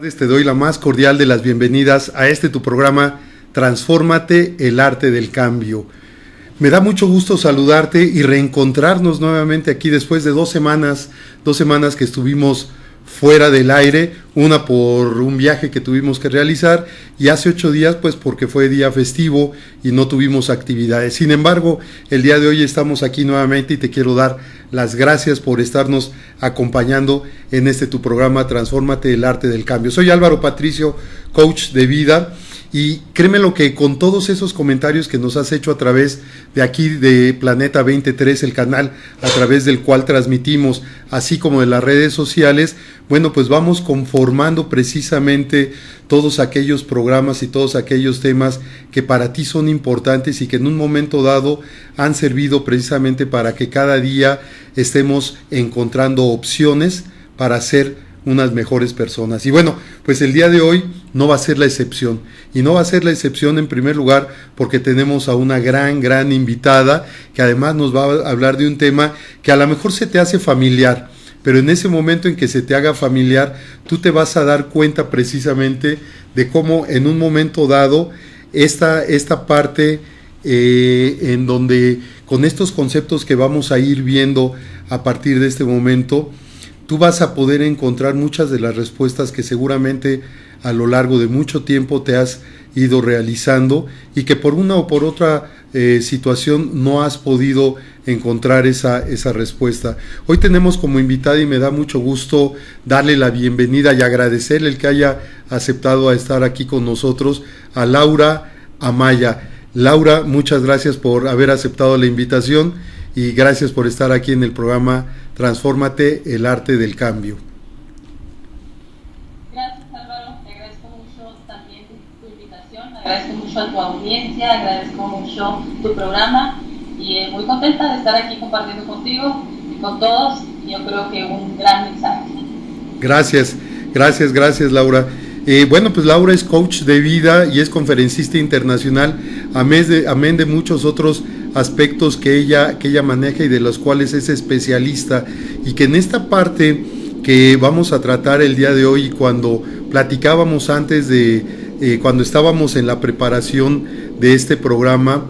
Te doy la más cordial de las bienvenidas a tu programa Transfórmate, el arte del cambio. Me da mucho gusto saludarte y reencontrarnos nuevamente aquí después de 2 semanas que estuvimos fuera del aire, una por un viaje que tuvimos que realizar y hace 8 días pues porque fue día festivo y no tuvimos actividades. Sin embargo, el día de hoy estamos aquí nuevamente y te quiero dar las gracias por estarnos acompañando en tu programa Transfórmate, el arte del cambio. Soy Álvaro Patricio, coach de vida. Y créeme lo que con todos esos comentarios que nos has hecho a través de aquí de Planeta 23, el canal a través del cual transmitimos, así como de las redes sociales, bueno, pues vamos conformando precisamente todos aquellos programas y todos aquellos temas que para ti son importantes y que en un momento dado han servido precisamente para que cada día estemos encontrando opciones para ser unas mejores personas. Y bueno, pues el día de hoy no va a ser la excepción. Y no va a ser la excepción en primer lugar porque tenemos a una gran invitada que además nos va a hablar de un tema que a lo mejor se te hace familiar, pero en ese momento en que se te haga familiar, tú te vas a dar cuenta precisamente de cómo en un momento dado esta parte en donde con estos conceptos que vamos a ir viendo a partir de este momento, tú vas a poder encontrar muchas de las respuestas que seguramente a lo largo de mucho tiempo te has ido realizando y que por una o por otra situación no has podido encontrar esa respuesta. Hoy tenemos como invitada y me da mucho gusto darle la bienvenida y agradecerle el que haya aceptado a estar aquí con nosotros a Laura Amaya. Laura, muchas gracias por haber aceptado la invitación y gracias por estar aquí en el programa Transfórmate, el arte del cambio. Gracias, Álvaro, te agradezco mucho también tu invitación, agradezco mucho a tu audiencia, agradezco mucho tu programa y muy contenta de estar aquí compartiendo contigo y con todos. Yo creo que un gran mensaje. Gracias, Laura. Bueno, pues Laura es coach de vida y es conferencista internacional, amén de muchos otros aspectos que ella maneja y de los cuales es especialista, y que en esta parte que vamos a tratar el día de hoy, cuando platicábamos antes de cuando estábamos en la preparación de este programa,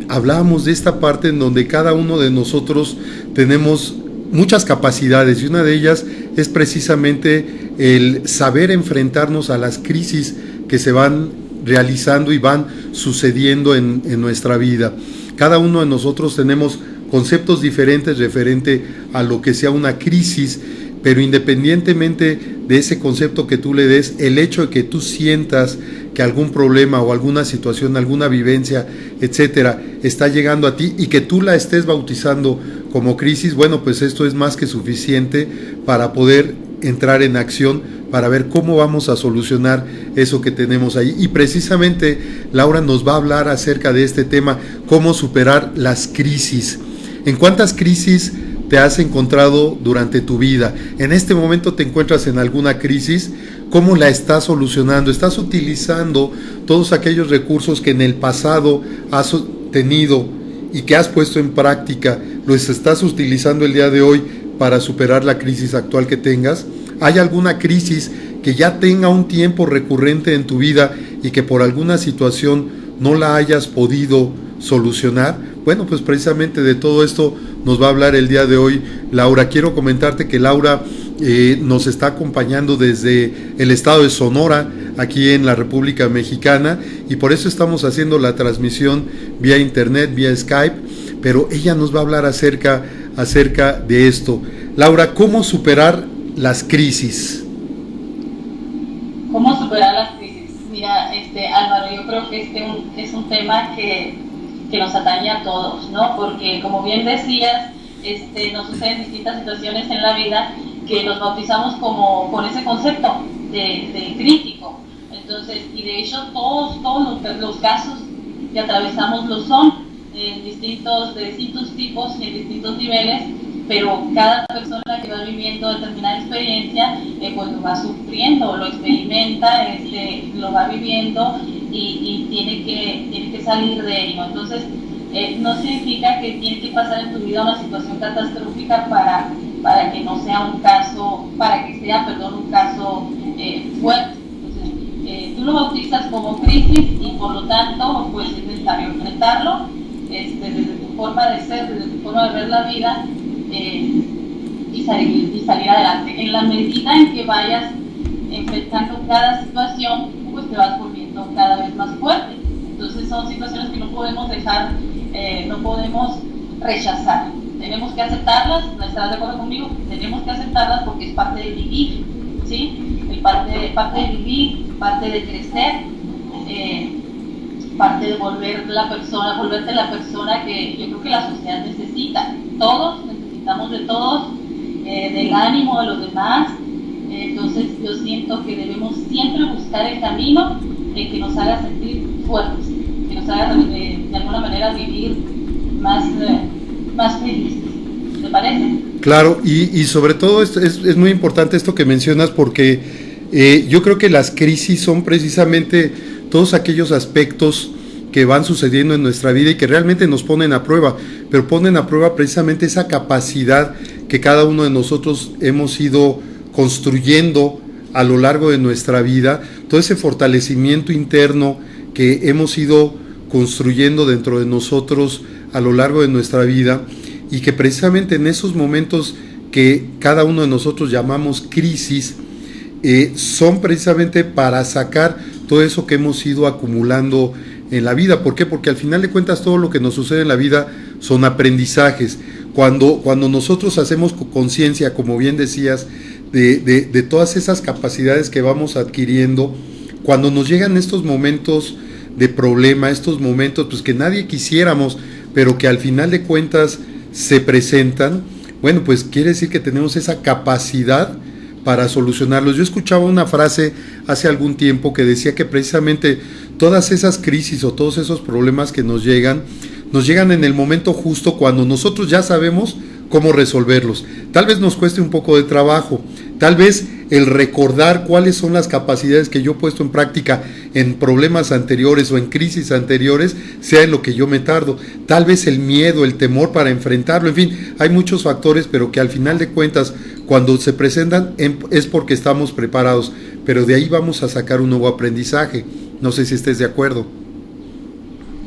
hablábamos de esta parte en donde cada uno de nosotros tenemos muchas capacidades y una de ellas es precisamente el saber enfrentarnos a las crisis que se van realizando y van sucediendo en nuestra vida. Cada uno de nosotros tenemos conceptos diferentes referente a lo que sea una crisis, pero independientemente de ese concepto que tú le des, el hecho de que tú sientas que algún problema o alguna situación, alguna vivencia, etcétera, está llegando a ti y que tú la estés bautizando como crisis, bueno, pues esto es más que suficiente para poder entrar en acción para ver cómo vamos a solucionar eso que tenemos ahí. Y precisamente Laura nos va a hablar acerca de este tema, cómo superar las crisis. ¿En cuántas crisis te has encontrado durante tu vida? ¿En este momento te encuentras en alguna crisis? ¿Cómo la estás solucionando? ¿Estás utilizando todos aquellos recursos que en el pasado has tenido y que has puesto en práctica? ¿Los estás utilizando el día de hoy para superar la crisis actual que tengas? ¿Hay alguna crisis que ya tenga un tiempo recurrente en tu vida y que por alguna situación no la hayas podido solucionar? Bueno, pues precisamente de todo esto nos va a hablar el día de hoy Laura. Quiero comentarte que Laura nos está acompañando desde el estado de Sonora, aquí en la República Mexicana, y por eso estamos haciendo la transmisión vía internet, vía Skype, pero ella nos va a hablar acerca de esto. Laura, ¿cómo superar las crisis? ¿Cómo superar las crisis? Mira, Álvaro, yo creo que es un tema que nos atañe a todos, ¿no? Porque como bien decías, nos suceden distintas situaciones en la vida que nos bautizamos con ese concepto de crítico. Entonces, y de hecho todos los casos que atravesamos lo son de distintos tipos y en distintos niveles, pero cada persona que va viviendo determinada experiencia pues lo va sufriendo, lo experimenta, lo va viviendo y tiene que salir de ello. Entonces no significa que tiene que pasar en tu vida una situación catastrófica para que no sea un caso, para que sea, un caso fuerte. Entonces, tú lo bautizas como crisis y por lo tanto pues es necesario enfrentarlo desde tu forma de ser, desde tu forma de ver la vida, y salir adelante. En la medida en que vayas enfrentando cada situación, pues te vas volviendo cada vez más fuerte. Entonces son situaciones que no podemos dejar, no podemos rechazar. Tenemos que aceptarlas, ¿no estás de acuerdo conmigo? Tenemos que aceptarlas porque es parte de vivir, ¿sí? Parte de vivir, parte de crecer, parte de volverte la persona que yo creo que la sociedad necesita. Todos necesitamos de todos, del ánimo de los demás. Entonces yo siento que debemos siempre buscar el camino que nos haga sentir fuertes, que nos haga de alguna manera vivir más felices. ¿Te parece? Claro, y sobre todo es muy importante esto que mencionas, porque yo creo que las crisis son precisamente todos aquellos aspectos que van sucediendo en nuestra vida y que realmente nos ponen a prueba, pero ponen a prueba precisamente esa capacidad que cada uno de nosotros hemos ido construyendo a lo largo de nuestra vida, todo ese fortalecimiento interno que hemos ido construyendo dentro de nosotros a lo largo de nuestra vida, y que precisamente en esos momentos que cada uno de nosotros llamamos crisis, son precisamente para sacar todo eso que hemos ido acumulando en la vida. ¿Por qué? Porque al final de cuentas todo lo que nos sucede en la vida son aprendizajes. Cuando nosotros hacemos conciencia, como bien decías, de todas esas capacidades que vamos adquiriendo, cuando nos llegan estos momentos de problema, estos momentos pues que nadie quisiéramos, pero que al final de cuentas se presentan, bueno, pues quiere decir que tenemos esa capacidad para solucionarlos. Yo escuchaba una frase hace algún tiempo que decía que precisamente todas esas crisis o todos esos problemas que nos llegan en el momento justo, cuando nosotros ya sabemos cómo resolverlos. Tal vez nos cueste un poco de trabajo, tal vez el recordar cuáles son las capacidades que yo he puesto en práctica en problemas anteriores o en crisis anteriores sea en lo que yo me tardo, tal vez el miedo, el temor para enfrentarlo, en fin, hay muchos factores, pero que al final de cuentas cuando se presentan es porque estamos preparados, pero de ahí vamos a sacar un nuevo aprendizaje. No sé si estés de acuerdo.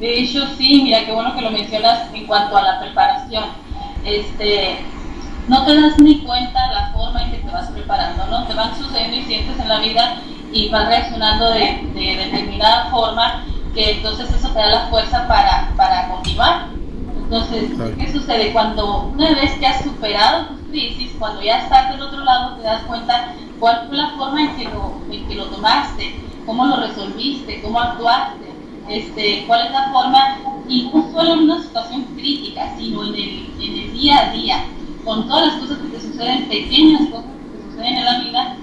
De hecho sí, mira qué bueno que lo mencionas en cuanto a la preparación. No te das ni cuenta la forma en que te vas preparando, ¿no? Te van sucediendo incidentes en la vida y vas reaccionando de determinada forma, que entonces eso te da la fuerza para continuar. Entonces, ¿qué sucede? Cuando una vez que has superado tus crisis, cuando ya estás del otro lado, te das cuenta cuál fue la forma en que lo tomaste, cómo lo resolviste, cómo actuaste, cuál es la forma, y no solo en una situación crítica, sino en el día a día, con todas las cosas que te suceden, pequeñas cosas que te suceden en la vida,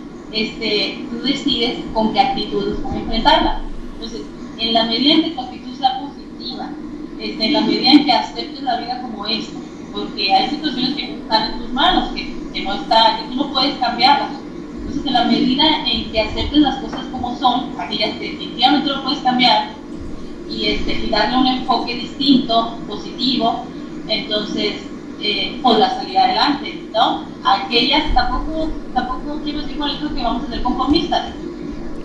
tú decides con qué actitud enfrentarla. Entonces, en la medida en que tu actitud sea positiva, en la medida en que aceptes la vida como es, porque hay situaciones que están en tus manos, que tú no puedes cambiarlas. Entonces, en la medida en que aceptes las cosas como son, aquellas que definitivamente no puedes cambiar, y darle un enfoque distinto, positivo, entonces podrás salir adelante, ¿no? Aquellas tampoco quiero decir con eso que vamos a ser conformistas.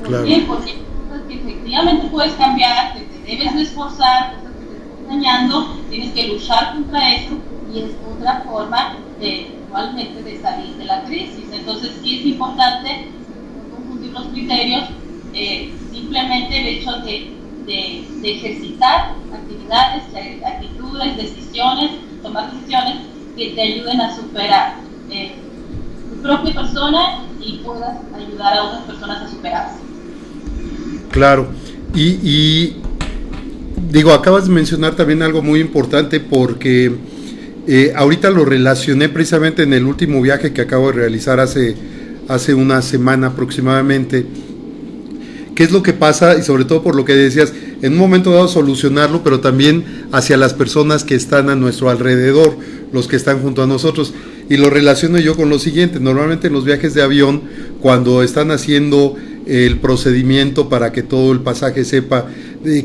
¿Por qué? Porque hay cosas que efectivamente puedes cambiar, que te debes de esforzar, cosas que te están dañando, tienes que luchar contra eso, y es otra forma igualmente de salir de la crisis. Entonces sí es importante no confundir los criterios, simplemente el hecho de ejercitar actividades, actitudes, decisiones, tomar decisiones que te ayuden a superar tu propia persona y puedas ayudar a otras personas a superarse. Claro, y digo, acabas de mencionar también algo muy importante, porque ahorita lo relacioné precisamente en el último viaje que acabo de realizar hace una semana aproximadamente. ¿Qué es lo que pasa? Y sobre todo por lo que decías, en un momento dado solucionarlo, pero también hacia las personas que están a nuestro alrededor, los que están junto a nosotros. Y lo relaciono yo con lo siguiente: normalmente en los viajes de avión, cuando están haciendo el procedimiento para que todo el pasaje sepa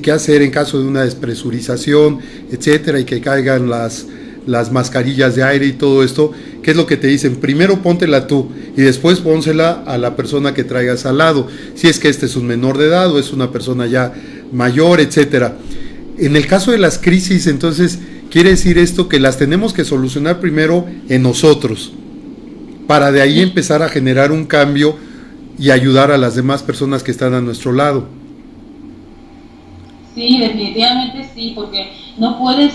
qué hacer en caso de una despresurización, etcétera, y que caigan las mascarillas de aire y todo esto, ¿qué es lo que te dicen? Primero póntela tú y después pónsela a la persona que traigas al lado, si es que este es un menor de edad o es una persona ya mayor, etcétera. En el caso de las crisis, entonces, quiere decir esto que las tenemos que solucionar primero en nosotros, para de ahí empezar a generar un cambio y ayudar a las demás personas que están a nuestro lado. Sí, definitivamente sí, porque no puedes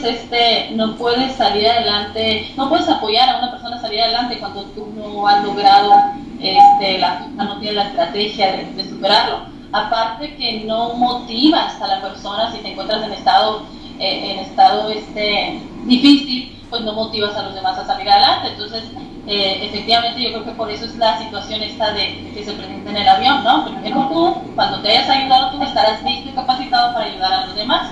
salir adelante, no puedes apoyar a una persona a salir adelante cuando tú no has logrado, no tienes la estrategia de superarlo. Aparte que no motivas a la persona, si te encuentras en estado difícil, pues no motivas a los demás a salir adelante. Entonces, efectivamente, yo creo que por eso es la situación esta de que se presenta en el avión, ¿no? Primero tú, cuando te hayas ayudado tú, estarás listo y capacitado para ayudar a los demás.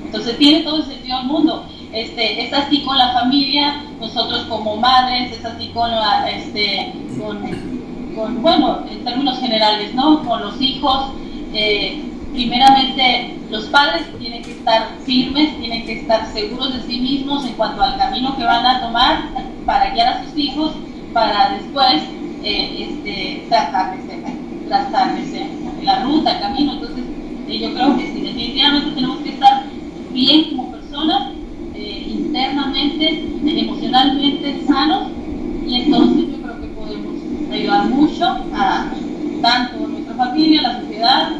Entonces, tiene todo el sentido del mundo. Es así con la familia, nosotros como madres, es así con bueno, en términos generales, ¿no? Con los hijos. Primeramente, los padres tienen que estar firmes, tienen que estar seguros de sí mismos en cuanto al camino que van a tomar para guiar a sus hijos, para después trazarles en la ruta, el camino. Entonces, yo creo que sí, definitivamente tenemos que estar bien como personas, internamente, emocionalmente sanos, y entonces yo creo que podemos ayudar mucho a tanto nuestra familia, la sociedad,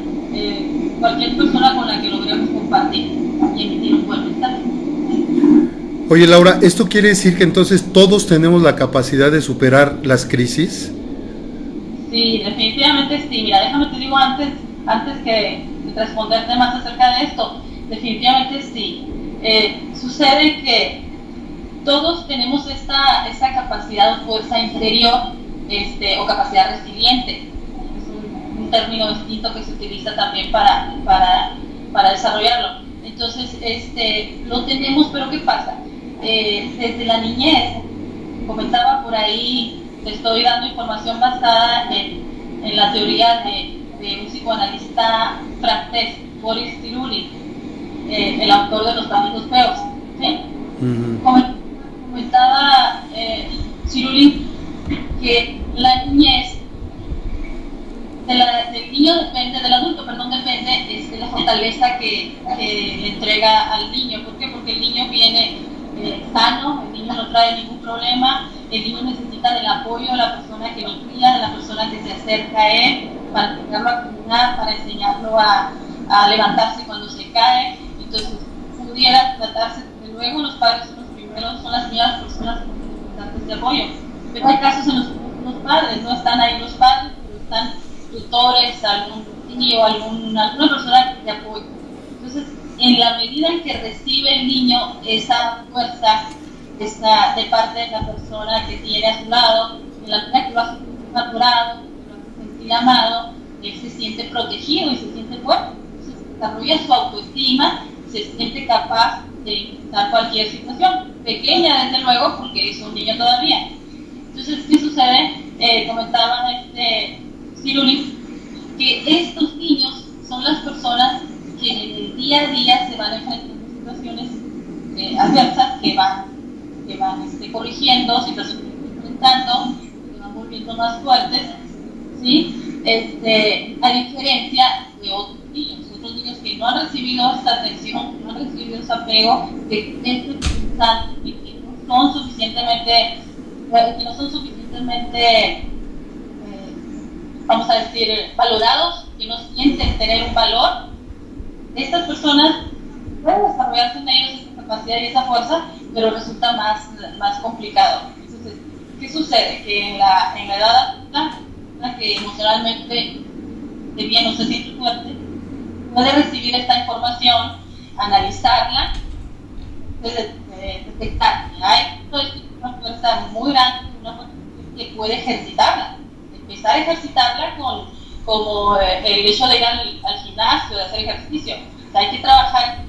cualquier persona con la que logremos compartir y emitir un buen mensaje. Oye, Laura, ¿esto quiere decir que entonces todos tenemos la capacidad de superar las crisis? Sí, definitivamente sí. Mira, déjame te digo antes que responderte más acerca de esto, definitivamente sí. Sucede que todos tenemos esta capacidad o fuerza interior, o capacidad resiliente. Un término distinto que se utiliza también para desarrollarlo. Entonces, lo tenemos, pero ¿qué pasa? Desde la niñez, comentaba por ahí, te estoy dando información basada en la teoría de un psicoanalista francés, Boris Cyrulnik, el autor de Los Caminos Feos, ¿sí? Uh-huh. Comentaba Cyrulnik que la niñez del niño depende, del adulto, depende de la fortaleza que le entrega al niño. ¿Por qué? Porque el niño viene sano, el niño no trae ningún problema, el niño necesita del apoyo de la persona que lo cría, de la persona que se acerca a él, para enseñarlo a caminar, para enseñarlo a levantarse cuando se cae. Entonces, pudiera tratarse, desde luego, los padres son los primeros, son las primeras personas importantes de apoyo. Pero hay casos en los que los padres no están ahí, los padres, pero están tutores, algún tío, alguna persona que te apoye. Entonces, en la medida en que recibe el niño esa fuerza de parte de la persona que tiene a su lado, en la medida que lo hace valorado, lo hace sentir amado, él se siente protegido y se siente fuerte. Entonces, desarrolla su autoestima, se siente capaz de enfrentar cualquier situación, pequeña desde luego, porque es un niño todavía. Entonces, ¿qué sucede? Comentaban Cyrulnik, que estos niños son las personas que en el día a día se van enfrentando a situaciones adversas, que van corrigiendo, situaciones que van enfrentando, que van volviendo más fuertes, ¿sí? A diferencia de otros niños que no han recibido esta atención, que no han recibido ese apego, que no son suficientemente vamos a decir, valorados, que no sienten tener un valor. Estas personas pueden desarrollarse en ellos esa capacidad y esa fuerza, pero resulta más complicado. Entonces, ¿qué sucede? Que en la edad adulta, la que emocionalmente de bien no se siente fuerte, puede recibir esta información, analizarla, detectar que hay una fuerza muy grande, una fuerza que puede ejercitarla. Empezar a ejercitarla como el hecho de ir al gimnasio, de hacer ejercicio. O sea, hay que trabajar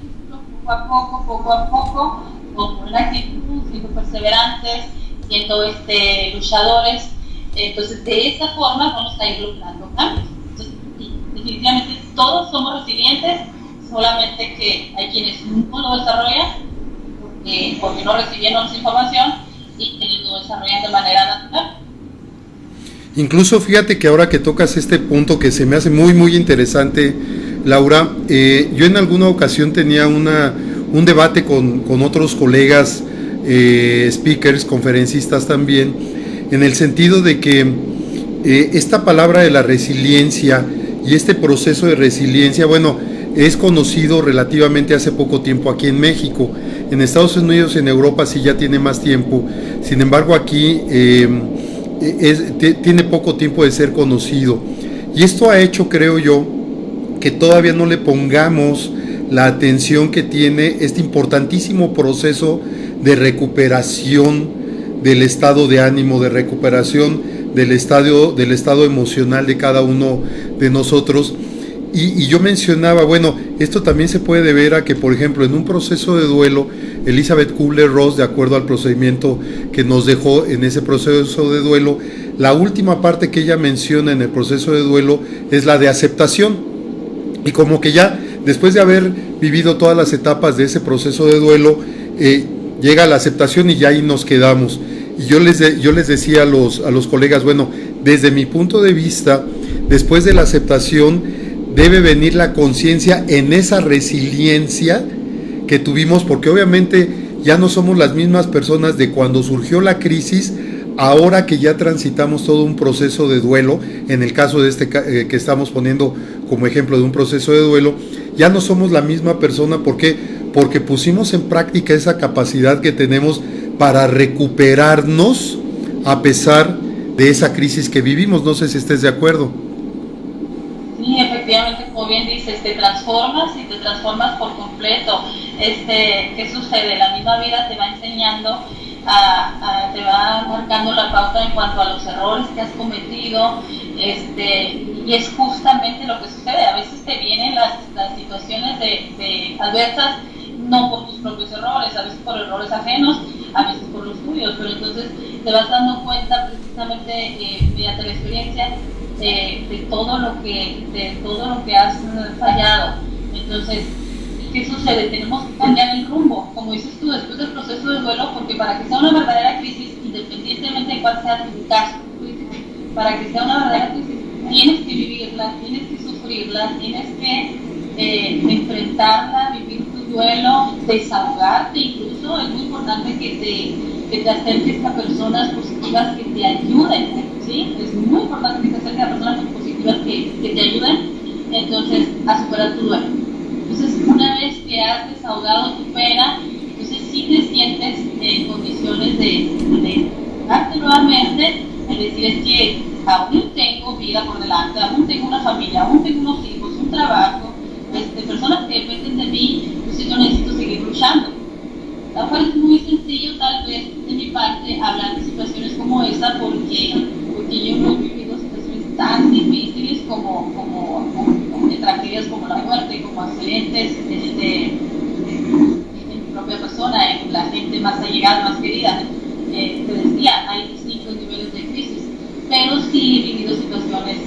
poco a poco, con una actitud, siendo perseverantes, siendo luchadores. Entonces, de esta forma vamos a ir logrando cambios. Entonces, sí, definitivamente todos somos resilientes, solamente que hay quienes no lo desarrollan porque no recibieron esa información, y quienes lo desarrollan de manera natural. Incluso fíjate que ahora que tocas este punto que se me hace muy muy interesante, Laura, yo en alguna ocasión tenía un debate con otros colegas, speakers, conferencistas también, en el sentido de que esta palabra de la resiliencia y este proceso de resiliencia, bueno, es conocido relativamente hace poco tiempo aquí en México. En Estados Unidos, en Europa sí ya tiene más tiempo, sin embargo aquí tiene poco tiempo de ser conocido. Y esto ha hecho, creo yo, que todavía no le pongamos la atención que tiene este importantísimo proceso de recuperación del estado de ánimo, de recuperación del estado emocional de cada uno de nosotros. Y yo mencionaba, bueno, esto también se puede ver a que, por ejemplo, en un proceso de duelo, Elizabeth Kubler-Ross, de acuerdo al procedimiento que nos dejó en ese proceso de duelo, la última parte que ella menciona en el proceso de duelo es la de aceptación. Y como que ya, después de haber vivido todas las etapas de ese proceso de duelo, llega la aceptación y ya ahí nos quedamos. Y yo les decía a los colegas, bueno, desde mi punto de vista, después de la aceptación, debe venir la conciencia en esa resiliencia que tuvimos, porque obviamente ya no somos las mismas personas de cuando surgió la crisis, ahora que ya transitamos todo un proceso de duelo. En el caso de este que estamos poniendo como ejemplo de un proceso de duelo, ya no somos la misma persona. ¿Por qué? Porque pusimos en práctica esa capacidad que tenemos para recuperarnos a pesar de esa crisis que vivimos. No sé si estés de acuerdo. Sí, efectivamente, como bien dices, te transformas y te transformas por completo. ¿Qué sucede? La misma vida te va enseñando, te va marcando la pauta en cuanto a los errores que has cometido, y es justamente lo que sucede. A veces te vienen las situaciones de adversas, no por tus propios errores, a veces por errores ajenos, a veces por los tuyos, pero entonces te vas dando cuenta precisamente mediante la experiencia de todo lo que has fallado. Entonces, ¿qué sucede? Tenemos que cambiar el rumbo, como dices tú, después del proceso de duelo, porque para que sea una verdadera crisis, independientemente de cuál sea tu caso, para que sea una verdadera crisis, tienes que vivirla, tienes que sufrirla, tienes que enfrentarla, vivir tu duelo, desahogarte. Incluso es muy importante que te acerques a personas positivas que te ayuden, ¿sí? Es muy importante que te acerques a personas positivas que te ayuden, entonces, a superar tu duelo. Entonces, una vez que has desahogado tu pena, entonces sí te sientes en condiciones de darte nuevamente, es decir, es que aún tengo vida por delante, aún tengo una familia, aún tengo unos hijos, un trabajo, personas que dependen de mí, entonces yo necesito seguir luchando. Lo cual es muy sencillo, tal vez, de mi parte, hablar de situaciones como esa, porque yo no he vivido situaciones tan difíciles como tragedias como la muerte, como accidentes en mi propia persona, en la gente más allegada, más querida. Te decía, hay distintos niveles de crisis, pero sí he vivido situaciones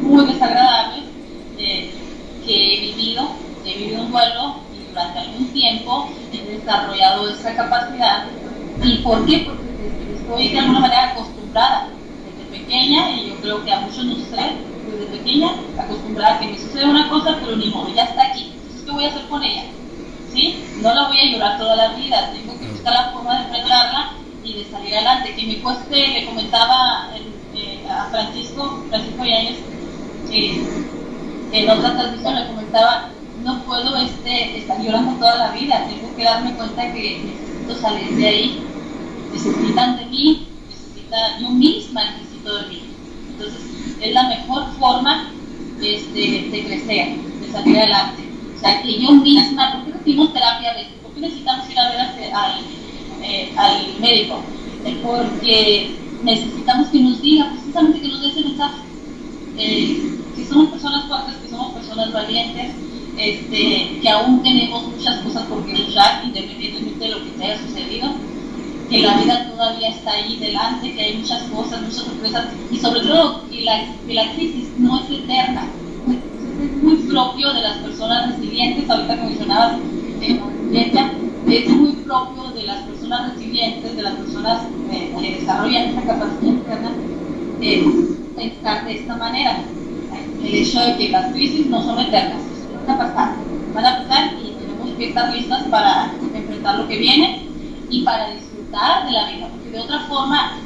muy desagradables que he vivido un duelo, y durante algún tiempo he desarrollado esa capacidad. ¿Y por qué? Porque estoy de alguna manera acostumbrada desde pequeña, y yo creo que a muchos nos sucede desde pequeña, acostumbrada a que me sucede una cosa, pero ni modo, ya está aquí. Entonces, ¿qué voy a hacer con ella? ¿Sí? No la voy a llorar toda la vida, tengo que buscar la forma de enfrentarla y de salir adelante. Que me cueste, le comentaba a Francisco Yáñez, en otra transmisión le comentaba, no puedo estar llorando toda la vida, tengo que darme cuenta que necesito salir de ahí, necesitan de mí, yo misma necesito de mí. Entonces, es la mejor forma de crecer, de salir adelante. O sea, que yo misma, ¿por qué recibimos terapia a veces? ¿Por qué necesitamos ir a ver al médico? Porque necesitamos que nos diga, precisamente que nos dé ese mensaje. Que somos personas fuertes, que somos personas valientes, que aún tenemos muchas cosas por qué luchar, independientemente de lo que te haya sucedido, que la vida todavía está ahí delante, que hay muchas cosas, muchas sorpresas, y sobre todo que la crisis no es eterna. Es muy propio de las personas resilientes. Ahorita que mencionabas, es muy propio de las personas resilientes, de las personas que desarrollan esta capacidad interna es pensar de esta manera. El hecho de que las crisis no son eternas, van a pasar y tenemos que estar listas para enfrentar lo que viene y para disfrutar de la vida, porque de otra forma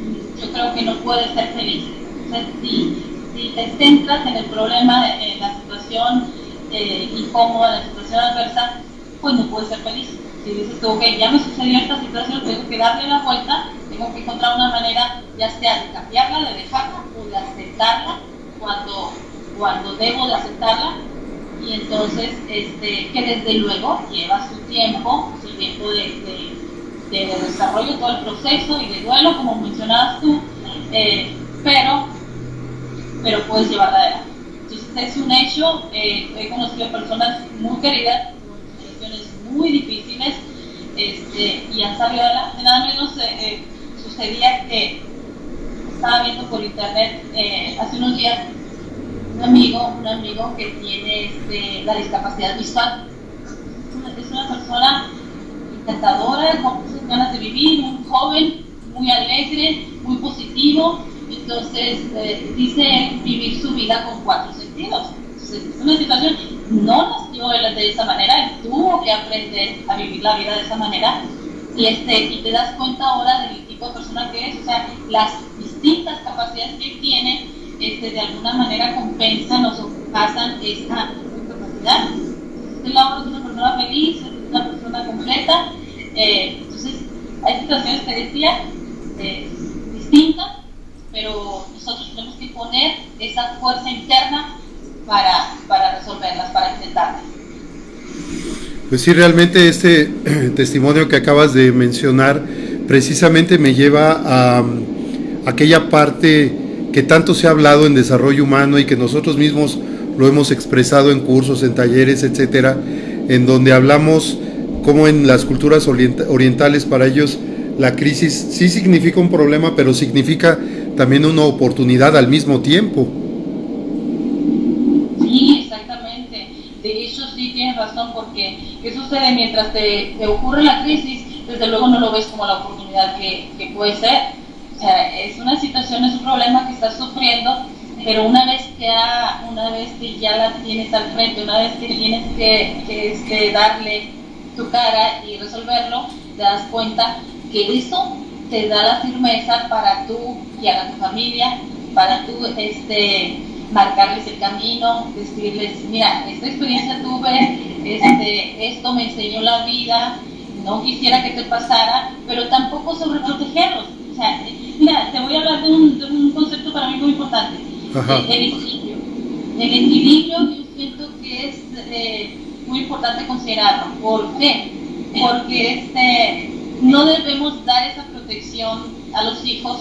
yo creo que no puedes ser feliz. O sea, si te centras en el problema, en la situación incómoda, la situación adversa, pues no puedes ser feliz. Si dices tú, ok, ya me sucedió esta situación, tengo que darle la vuelta, tengo que encontrar una manera, ya sea de cambiarla, de dejarla o de aceptarla cuando debo de aceptarla. Y entonces, que desde luego lleva su tiempo de desarrollo, todo el proceso y de duelo, como mencionabas tú, pero puedes llevarla adelante. Entonces es un hecho, he conocido personas muy queridas, con situaciones muy difíciles, y han salido adelante. Nada menos sucedía que estaba viendo por internet hace unos días un amigo que tiene la discapacidad visual. Es una persona encantadora, con muchas ganas de vivir, muy joven, muy alegre, muy positivo. Entonces, dice él vivir su vida con 4 sentidos. Entonces, es una situación, no nació él de esa manera, él tuvo que aprender a vivir la vida de esa manera. Y te das cuenta ahora del tipo de persona que es, o sea, las distintas capacidades que él tiene, de alguna manera compensan o sobrepasan esta capacidad. Entonces, Laura es una persona feliz, es una persona completa. Entonces, hay situaciones que decía distintas, pero nosotros tenemos que poner esa fuerza interna para resolverlas, para intentarlas. Pues sí, realmente este testimonio que acabas de mencionar precisamente me lleva a aquella parte que tanto se ha hablado en desarrollo humano y que nosotros mismos lo hemos expresado en cursos, en talleres, etcétera, en donde hablamos cómo en las culturas orientales para ellos la crisis sí significa un problema, pero significa también una oportunidad al mismo tiempo. Sí, exactamente. De hecho, sí tienes razón, porque ¿qué sucede? Mientras te ocurre la crisis, desde luego no lo ves como la oportunidad que puede ser. O sea, es una situación, es un problema que estás sufriendo, pero una vez que ya la tienes al frente, una vez que tienes que darle tu cara y resolverlo, te das cuenta que eso te da la firmeza para tú guiar a tu familia, para tú marcarles el camino, decirles, mira, esta experiencia tuve, esto me enseñó la vida, no quisiera que te pasara, pero tampoco sobreprotegerlos. O sea, mira, te voy a hablar de un concepto para mí muy importante, el equilibrio. El equilibrio yo siento que es muy importante considerarlo. ¿Por qué? Porque no debemos dar esa protección a los hijos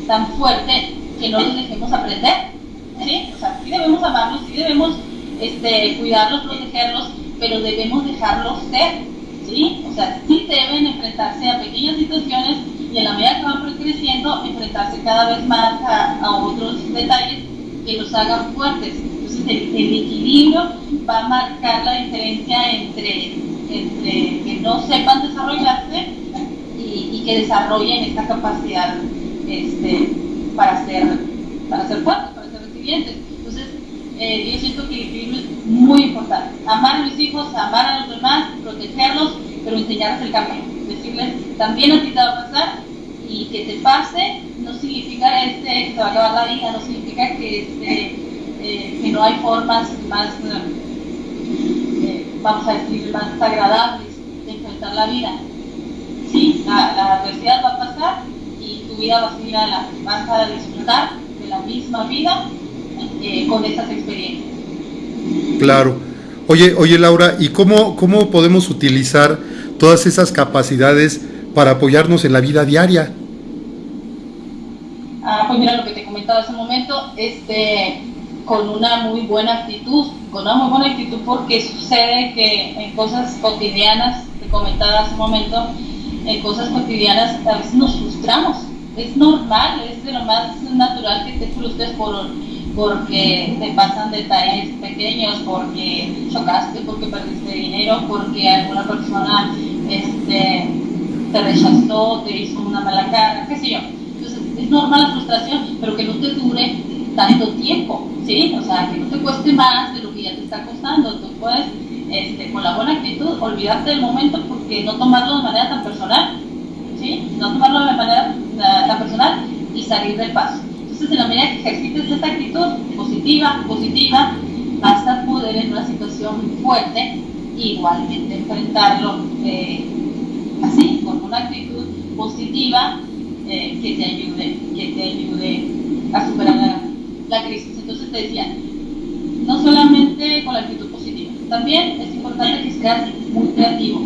tan fuerte que no los dejemos aprender, ¿sí? O sea, sí debemos amarlos, sí debemos cuidarlos, protegerlos, pero debemos dejarlos ser, ¿sí? O sea, sí deben enfrentarse a pequeñas situaciones y en la medida que van creciendo, enfrentarse cada vez más a otros detalles que los hagan fuertes. Entonces, el equilibrio va a marcar la diferencia entre que no sepan desarrollarse y que desarrollen esta capacidad para ser fuertes, para ser resilientes. Entonces, yo siento que el equilibrio es muy importante. Amar a mis hijos, amar a los demás, protegerlos, pero enseñarles el camino. Decirles, también a ti te va a pasar, y que te pase no significa que te va a acabar la vida, no significa que no hay formas más, vamos a decir, más agradables de enfrentar la vida. Sí, la adversidad va a pasar y tu vida va a seguir vas a disfrutar de la misma vida con estas experiencias. Claro. Oye Laura, ¿y cómo podemos utilizar todas esas capacidades para apoyarnos en la vida diaria? Pues mira, lo que te comentaba hace un momento, con una muy buena actitud, porque sucede que en cosas cotidianas, te comentaba hace un momento, en cosas cotidianas a veces nos frustramos. Es normal, es de lo más natural que te frustres porque te pasan detalles pequeños, porque chocaste, porque perdiste dinero, porque alguna persona te rechazó, te hizo una mala cara, qué sé yo. Entonces es normal la frustración, pero que no te dure tanto tiempo, ¿sí? O sea, que no te cueste más de lo que ya te está costando. Tú puedes, con la buena actitud, olvidarte del momento, porque no tomarlo de manera tan personal, ¿sí? No tomarlo de manera tan personal y salir del paso. Entonces, en la medida que ejercites esta actitud positiva, vas a poder en una situación fuerte igualmente enfrentarlo así, con una actitud positiva que te ayude a superar la crisis. Entonces te decía, no solamente con la actitud positiva, también es importante que seas muy creativo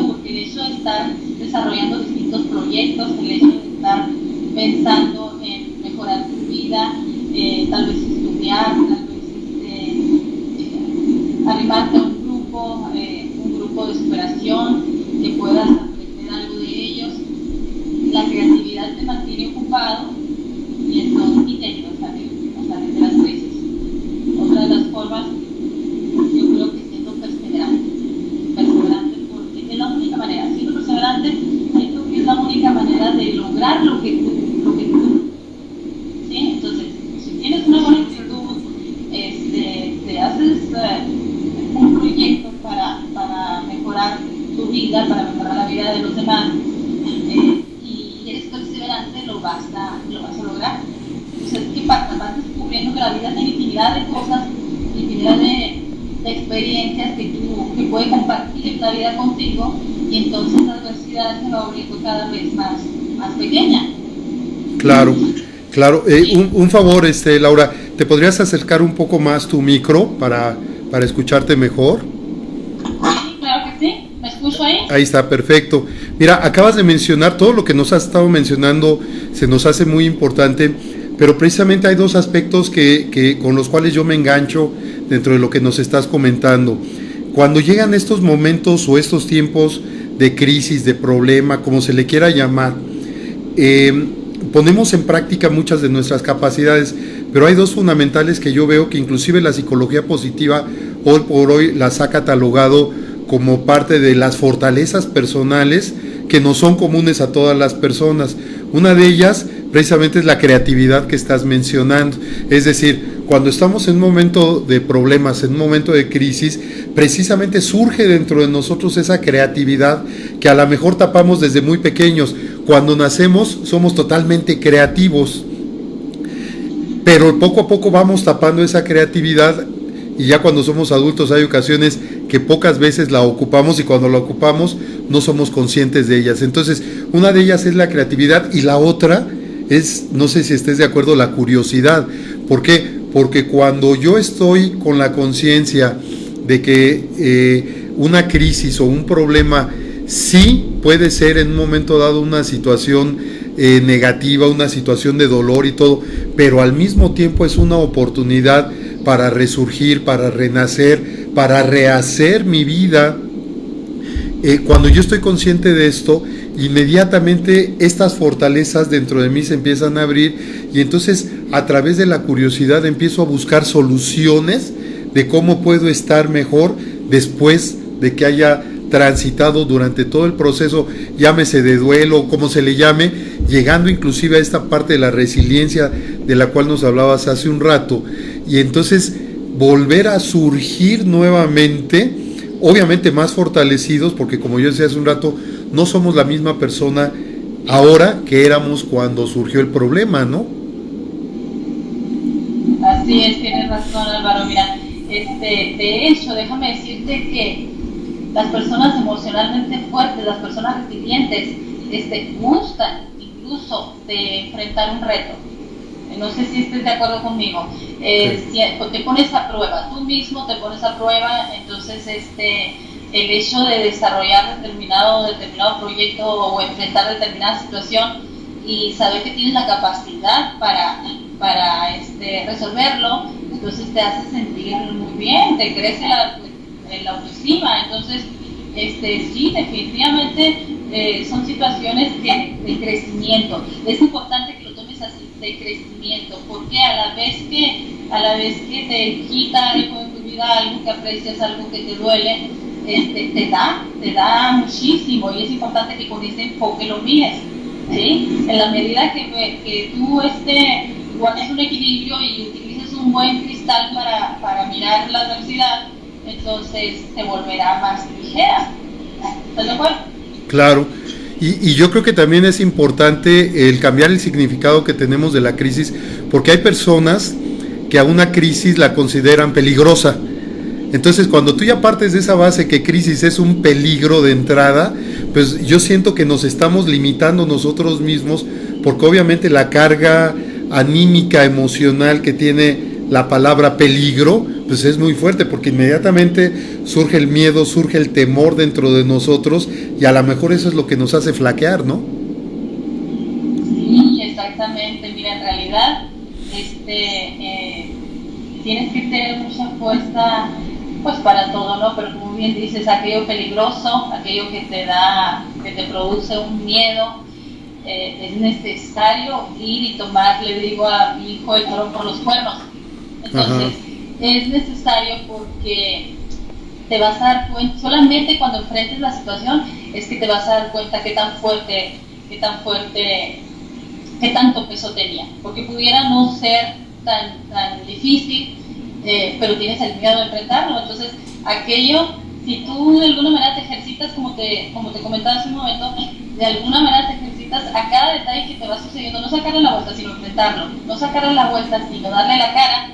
porque el hecho de estar desarrollando distintos proyectos, el hecho de estar pensando en mejorar tu vida, tal vez estudiar, tal vez arrimarte a un grupo de superación, que puedas aprender algo de ellos. La creatividad te mantiene ocupado y entonces te ayuda a salir de las crisis. Otra de las formas, yo creo que siendo perseverante, porque es la única manera, siendo perseverante, siento que es la única manera de lograr lo que tú. ¿Sí? Entonces, si tienes una buena actitud, te haces un proyecto para mejorar tu vida, para mejorar la vida de los demás, y eres perseverante, lo vas a lograr. Entonces, ¿qué pasa? Vas descubriendo que la vida tiene infinidad de cosas, infinidad de experiencias que puede compartir la vida contigo, y entonces la adversidad se va volviendo cada vez más pequeña. Claro. Un favor, Laura, ¿te podrías acercar un poco más tu micro para escucharte mejor? Sí, claro que sí. ¿Me escucho ahí? Ahí está, perfecto. Mira, acabas de mencionar, todo lo que nos has estado mencionando se nos hace muy importante, pero precisamente hay dos aspectos que con los cuales yo me engancho dentro de lo que nos estás comentando. Cuando llegan estos momentos o estos tiempos de crisis, de problema, como se le quiera llamar, ponemos en práctica muchas de nuestras capacidades, pero hay dos fundamentales que yo veo que inclusive la psicología positiva hoy por hoy las ha catalogado como parte de las fortalezas personales que no son comunes a todas las personas. Una de ellas precisamente es la creatividad que estás mencionando, es decir, cuando estamos en un momento de problemas, en un momento de crisis, precisamente surge dentro de nosotros esa creatividad que a lo mejor tapamos desde muy pequeños. Cuando nacemos somos totalmente creativos, pero poco a poco vamos tapando esa creatividad y ya cuando somos adultos hay ocasiones que pocas veces la ocupamos y cuando la ocupamos no somos conscientes de ellas. Entonces, una de ellas es la creatividad y la otra es, no sé si estés de acuerdo, la curiosidad. ¿Por qué? Porque cuando yo estoy con la conciencia de que una crisis o un problema sí puede ser en un momento dado una situación negativa, una situación de dolor y todo, pero al mismo tiempo es una oportunidad para resurgir, para renacer, para rehacer mi vida. Cuando yo estoy consciente de esto, inmediatamente estas fortalezas dentro de mí se empiezan a abrir y entonces a través de la curiosidad empiezo a buscar soluciones de cómo puedo estar mejor después de que haya transitado durante todo el proceso, llámese de duelo, como se le llame, llegando inclusive a esta parte de la resiliencia de la cual nos hablabas hace un rato, y entonces volver a surgir nuevamente, obviamente más fortalecidos, porque como yo decía hace un rato, no somos la misma persona ahora que éramos cuando surgió el problema, ¿no? Así es, tienes razón, Álvaro. Mira, de hecho, déjame decirte que las personas emocionalmente fuertes, las personas resilientes, gustan incluso de enfrentar un reto. No sé si estés de acuerdo conmigo. Si te pones a prueba, tú mismo te pones a prueba, entonces el hecho de desarrollar determinado proyecto o enfrentar determinada situación y saber que tienes la capacidad para resolverlo, entonces te hace sentir muy bien, te crece la autoestima. Entonces sí, definitivamente son situaciones de crecimiento. Es importante que lo tomes así, de crecimiento, porque a la vez que te quita algo en tu vida, algo que aprecias, algo que te duele, te da muchísimo, y es importante que con ese enfoque lo mires, ¿sí? En la medida que tú guardes un equilibrio y utilices un buen cristal para mirar la adversidad, entonces se volverá más ligera. ¿Estás de acuerdo? Claro. Y yo creo que también es importante el cambiar el significado que tenemos de la crisis, porque hay personas que a una crisis la consideran peligrosa. Entonces, cuando tú ya partes de esa base que crisis es un peligro de entrada, pues yo siento que nos estamos limitando nosotros mismos, porque obviamente la carga anímica, emocional que tiene la palabra peligro, pues es muy fuerte, porque inmediatamente surge el miedo, surge el temor dentro de nosotros, y a lo mejor eso es lo que nos hace flaquear, ¿no? Sí, exactamente. Mira, en realidad tienes que tener mucha fuerza pues para todo, ¿no? Pero como bien dices, aquello peligroso, aquello que te produce un miedo, es necesario ir y tomar, le digo a mi hijo, el toro por los cuernos. Entonces, es necesario, porque te vas a dar cuenta, solamente cuando enfrentes la situación es que te vas a dar cuenta qué tanto peso tenía, porque pudiera no ser tan difícil, pero tienes el miedo de enfrentarlo. Entonces, aquello, si tú de alguna manera te ejercitas, como te comentaba hace un momento, de alguna manera te ejercitas a cada detalle que te va sucediendo, no sacarle la vuelta, sino enfrentarlo, no sacarle la vuelta, sino darle la cara.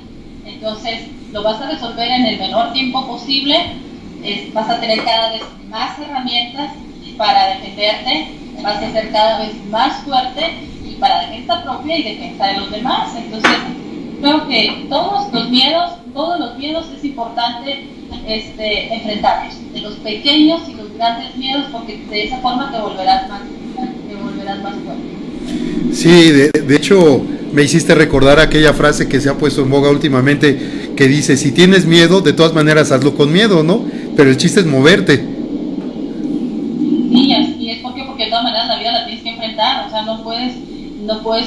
Entonces lo vas a resolver en el menor tiempo posible, vas a tener cada vez más herramientas para defenderte, vas a ser cada vez más fuerte, y para defensa propia y defensa de los demás. Entonces creo que todos los miedos es importante enfrentarlos, de los pequeños y los grandes miedos, porque de esa forma te volverás más fuerte. Sí, de hecho me hiciste recordar aquella frase que se ha puesto en boga últimamente, que dice: si tienes miedo, de todas maneras hazlo con miedo, ¿no? Pero el chiste es moverte. Sí, y es porque de todas maneras la vida la tienes que enfrentar, o sea, no puedes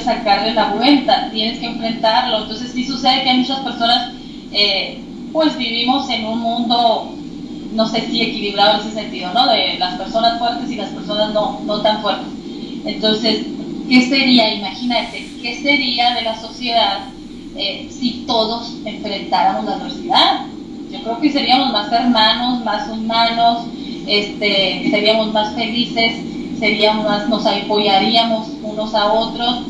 sacarle la vuelta, tienes que enfrentarlo. Entonces sí sucede que hay muchas personas, pues vivimos en un mundo, no sé si equilibrado en ese sentido, ¿no? De las personas fuertes y las personas no tan fuertes. Entonces, ¿qué sería, imagínate, qué sería de la sociedad si todos enfrentáramos la adversidad? Yo creo que seríamos más hermanos, más humanos, seríamos más felices, nos apoyaríamos unos a otros.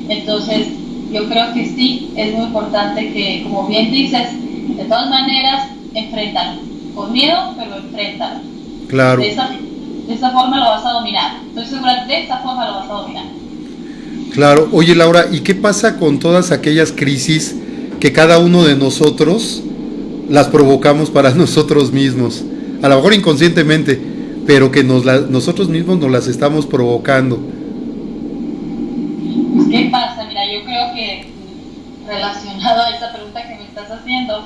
Entonces, yo creo que sí, es muy importante que, como bien dices, de todas maneras, enfréntalo. Con miedo, pero enfréntalo. Claro. De esa forma lo vas a dominar. Estoy segura, de esa forma lo vas a dominar. Claro. Oye, Laura, ¿y qué pasa con todas aquellas crisis que cada uno de nosotros las provocamos para nosotros mismos? A lo mejor inconscientemente, pero que nosotros mismos nos las estamos provocando. Pues, ¿qué pasa? Mira, yo creo que relacionado a esta pregunta que me estás haciendo,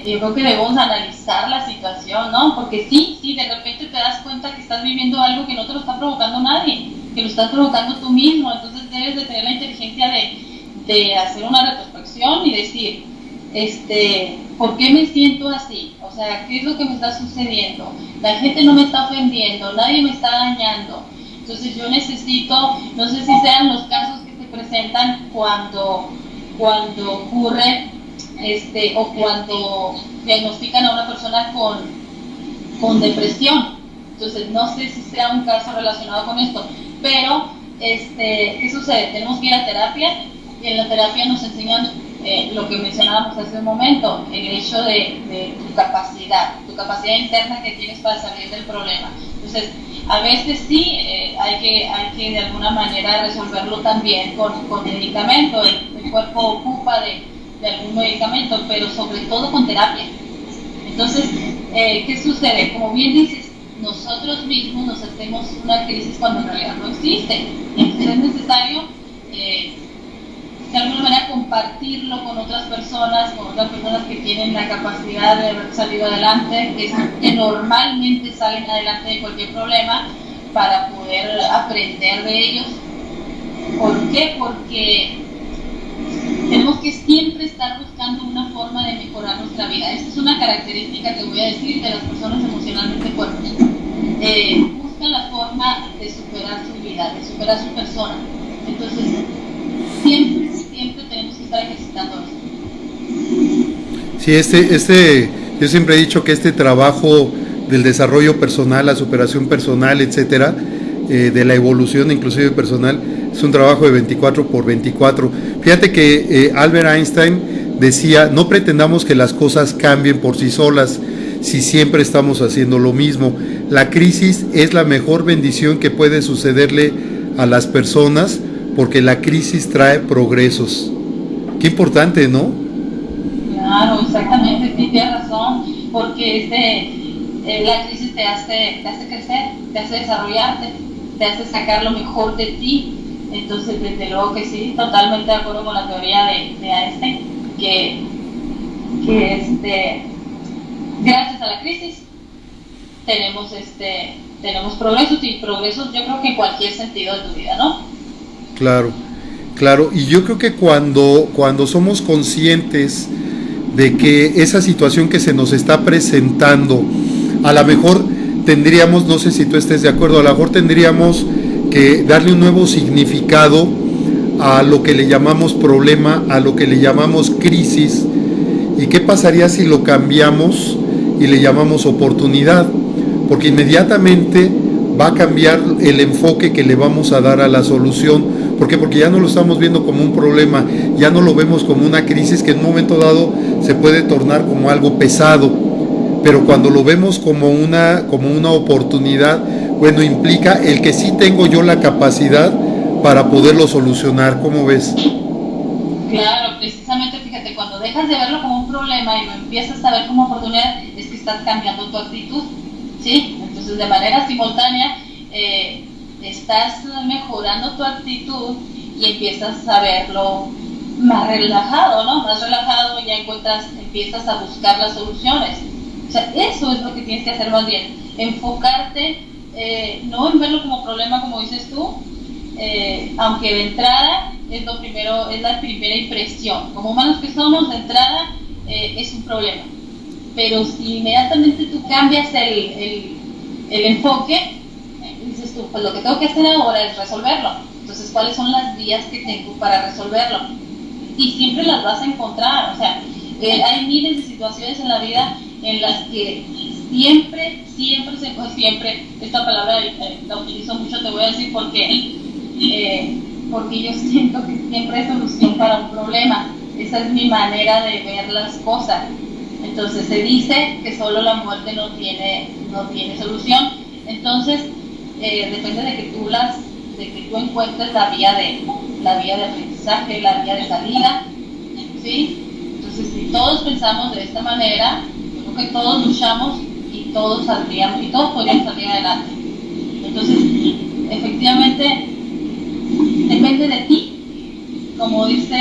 yo creo que debemos analizar la situación, ¿no? Porque sí, de repente te das cuenta que estás viviendo algo que no te lo está provocando nadie, que lo estás provocando tú mismo. Entonces debes de tener la inteligencia de hacer una retrospección y decir, ¿por qué me siento así? O sea, ¿qué es lo que me está sucediendo? La gente no me está ofendiendo, nadie me está dañando. Entonces yo necesito, no sé si sean los casos que se presentan cuando ocurre, o cuando diagnostican a una persona con depresión. Entonces no sé si sea un caso relacionado con esto, pero ¿qué sucede? Tenemos que ir a terapia, y en la terapia nos enseñan lo que mencionábamos hace un momento, el hecho de tu capacidad interna que tienes para salir del problema. Entonces, a veces sí, hay que de alguna manera resolverlo también con medicamento. El cuerpo ocupa de algún medicamento, pero sobre todo con terapia. Entonces, ¿qué sucede? Como bien dices, nosotros mismos nos hacemos una crisis cuando en realidad no existe. Entonces es necesario de alguna manera compartirlo con otras personas que tienen la capacidad de haber salido adelante, que normalmente salen adelante de cualquier problema, para poder aprender de ellos. ¿Por qué? Porque tenemos que siempre estar buscando una forma de mejorar nuestra vida. Esta es una característica que voy a decir de las personas emocionalmente fuertes. Buscan la forma de superar su vida, de superar su persona. Entonces, siempre tenemos que estar ejercitando eso. Sí, yo siempre he dicho que este trabajo del desarrollo personal, la superación personal, etcétera, de la evolución inclusive personal, es un trabajo de 24/24. Fíjate que Albert Einstein decía, no pretendamos que las cosas cambien por sí solas si siempre estamos haciendo lo mismo. La crisis es la mejor bendición que puede sucederle a las personas porque la crisis trae progresos. Qué importante, ¿no? Claro, exactamente, sí, tienes razón, porque la crisis te hace crecer, te hace desarrollarte, te hace sacar lo mejor de ti. Entonces, desde luego que sí, totalmente de acuerdo con la teoría de Einstein, que gracias a la crisis tenemos progresos, y progresos yo creo que en cualquier sentido de tu vida, ¿no? Claro, y yo creo que cuando somos conscientes de que esa situación que se nos está presentando, a lo mejor tendríamos, no sé si tú estés de acuerdo, a lo mejor tendríamos que darle un nuevo significado a lo que le llamamos problema, a lo que le llamamos crisis. ¿Y qué pasaría si lo cambiamos y le llamamos oportunidad? Porque inmediatamente va a cambiar el enfoque que le vamos a dar a la solución. ¿Por qué? Porque ya no lo estamos viendo como un problema, ya no lo vemos como una crisis que en un momento dado se puede tornar como algo pesado. Pero cuando lo vemos como una oportunidad, bueno, implica el que sí tengo yo la capacidad para poderlo solucionar. ¿Cómo ves? Claro, precisamente, fíjate, cuando dejas de verlo como un problema y lo empiezas a ver como oportunidad, es que estás cambiando tu actitud, ¿sí? Entonces, de manera simultánea, estás mejorando tu actitud y empiezas a verlo más relajado, ¿no? Más relajado, ya empiezas a buscar las soluciones. O sea, eso es lo que tienes que hacer más bien, enfocarte, no en verlo como problema, como dices tú, aunque de entrada es la primera impresión. Como humanos que somos, de entrada es un problema. Pero si inmediatamente tú cambias el enfoque, dices tú, pues lo que tengo que hacer ahora es resolverlo. Entonces, ¿cuáles son las vías que tengo para resolverlo? Y siempre las vas a encontrar. O sea, hay miles de situaciones en la vida en las que siempre, esta palabra la utilizo mucho, te voy a decir por qué. Porque yo siento que siempre hay solución para un problema. Esa es mi manera de ver las cosas. Entonces se dice que solo la muerte no tiene solución. Entonces depende de que tú encuentres la vía de aprendizaje, la vía de salida, ¿sí? Entonces, si todos pensamos de esta manera, yo creo que todos luchamos y todos podríamos salir adelante. Entonces, efectivamente, depende de ti, como dice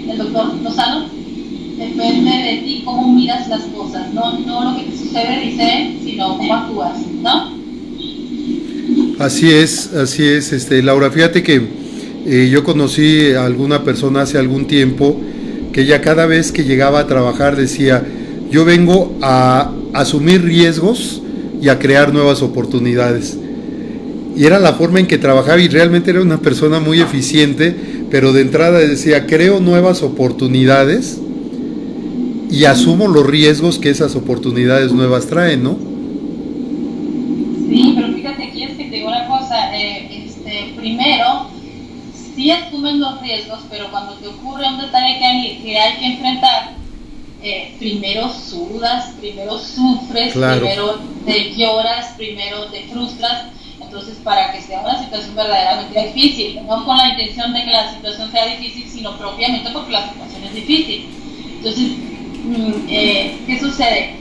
el doctor Lozano, depende de ti cómo miras las cosas, no lo que te sucede, dice, sino cómo actúas, ¿no? Así es, Laura. Fíjate que yo conocí a alguna persona hace algún tiempo que ella cada vez que llegaba a trabajar decía, yo vengo a asumir riesgos y a crear nuevas oportunidades. Y era la forma en que trabajaba y realmente era una persona muy eficiente, pero de entrada decía, creo nuevas oportunidades y asumo los riesgos que esas oportunidades nuevas traen, ¿no? Sí, pero fíjate, aquí es que te digo una cosa, primero, sí asumen los riesgos, pero cuando te ocurre un detalle que hay que enfrentar, primero sudas, primero sufres, claro. Primero te lloras, primero te frustras. Entonces, para que sea una situación verdaderamente difícil, no con la intención de que la situación sea difícil, sino propiamente porque la situación es difícil. Entonces, ¿qué sucede?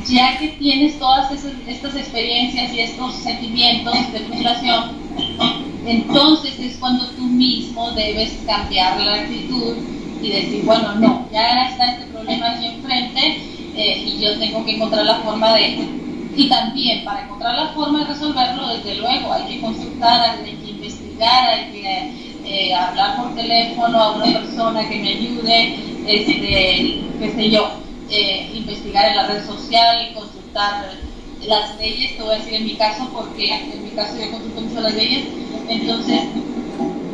Ya que tienes todas estas experiencias y estos sentimientos de frustración, entonces es cuando tú mismo debes cambiar la actitud y decir, bueno, no, ya está este problema aquí enfrente y yo tengo que encontrar la forma de... Y también, para encontrar la forma de resolverlo, desde luego, hay que consultar, hay que investigar, hay hablar por teléfono a una persona que me ayude, qué sé yo, investigar en la red social, consultar las leyes. Te voy a decir en mi caso, porque en mi caso yo consulto mucho las leyes. Entonces,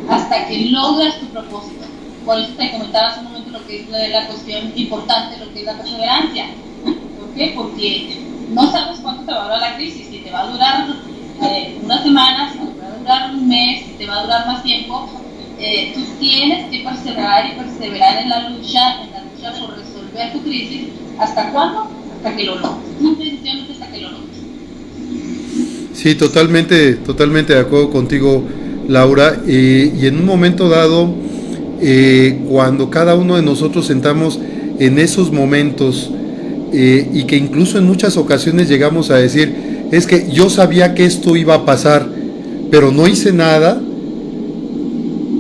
hasta que logras tu propósito. Por eso te comentaba hace un momento lo que es la cuestión importante, lo que es la perseverancia. ¿Por qué? Porque no sabes cuánto te va a durar la crisis, si te va a durar unas semanas, si te va a durar un mes, si te va a durar más tiempo. Tú tienes que perseverar y perseverar en la lucha por resolver tu crisis. ¿Hasta cuándo? Hasta que lo logres. Simplemente hasta que lo logres. Sí, totalmente de acuerdo contigo, Laura. Y en un momento dado, cuando cada uno de nosotros sentamos en esos momentos, y que incluso en muchas ocasiones llegamos a decir, es que yo sabía que esto iba a pasar, pero no hice nada,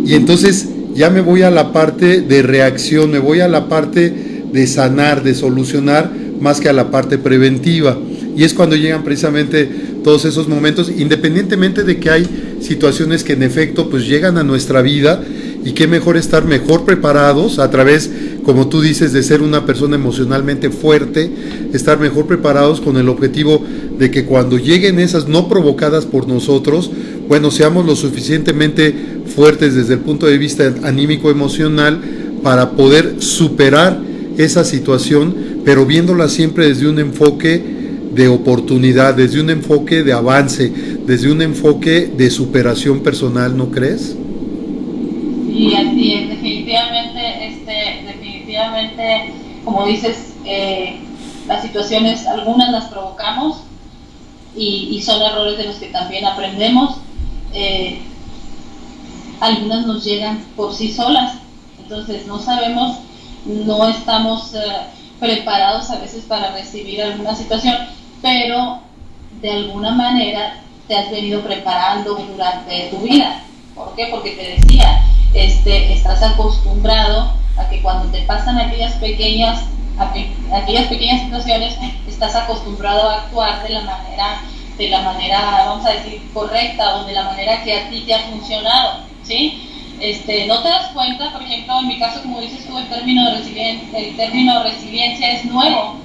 y entonces ya me voy a la parte de reacción, me voy a la parte de sanar, de solucionar, más que a la parte preventiva. Y es cuando llegan precisamente todos esos momentos, independientemente de que hay situaciones que en efecto pues llegan a nuestra vida, y qué mejor estar mejor preparados a través, como tú dices, de ser una persona emocionalmente fuerte, estar mejor preparados con el objetivo de que cuando lleguen esas no provocadas por nosotros, bueno, seamos lo suficientemente fuertes desde el punto de vista anímico emocional para poder superar esa situación, pero viéndola siempre desde un enfoque de oportunidad, desde un enfoque de avance, desde un enfoque de superación personal, ¿no crees? Sí, así es, definitivamente, como dices, las situaciones, algunas las provocamos y son errores de los que también aprendemos. Algunas nos llegan por sí solas, entonces no sabemos, no estamos preparados a veces para recibir alguna situación, pero de alguna manera te has venido preparando durante tu vida. ¿Por qué? Porque te decía, estás acostumbrado a que cuando te pasan aquellas pequeñas situaciones, estás acostumbrado a actuar de la manera, vamos a decir, correcta, o de la manera que a ti te ha funcionado, ¿sí? No te das cuenta, por ejemplo, en mi caso, como dices tú, el término resiliencia es nuevo.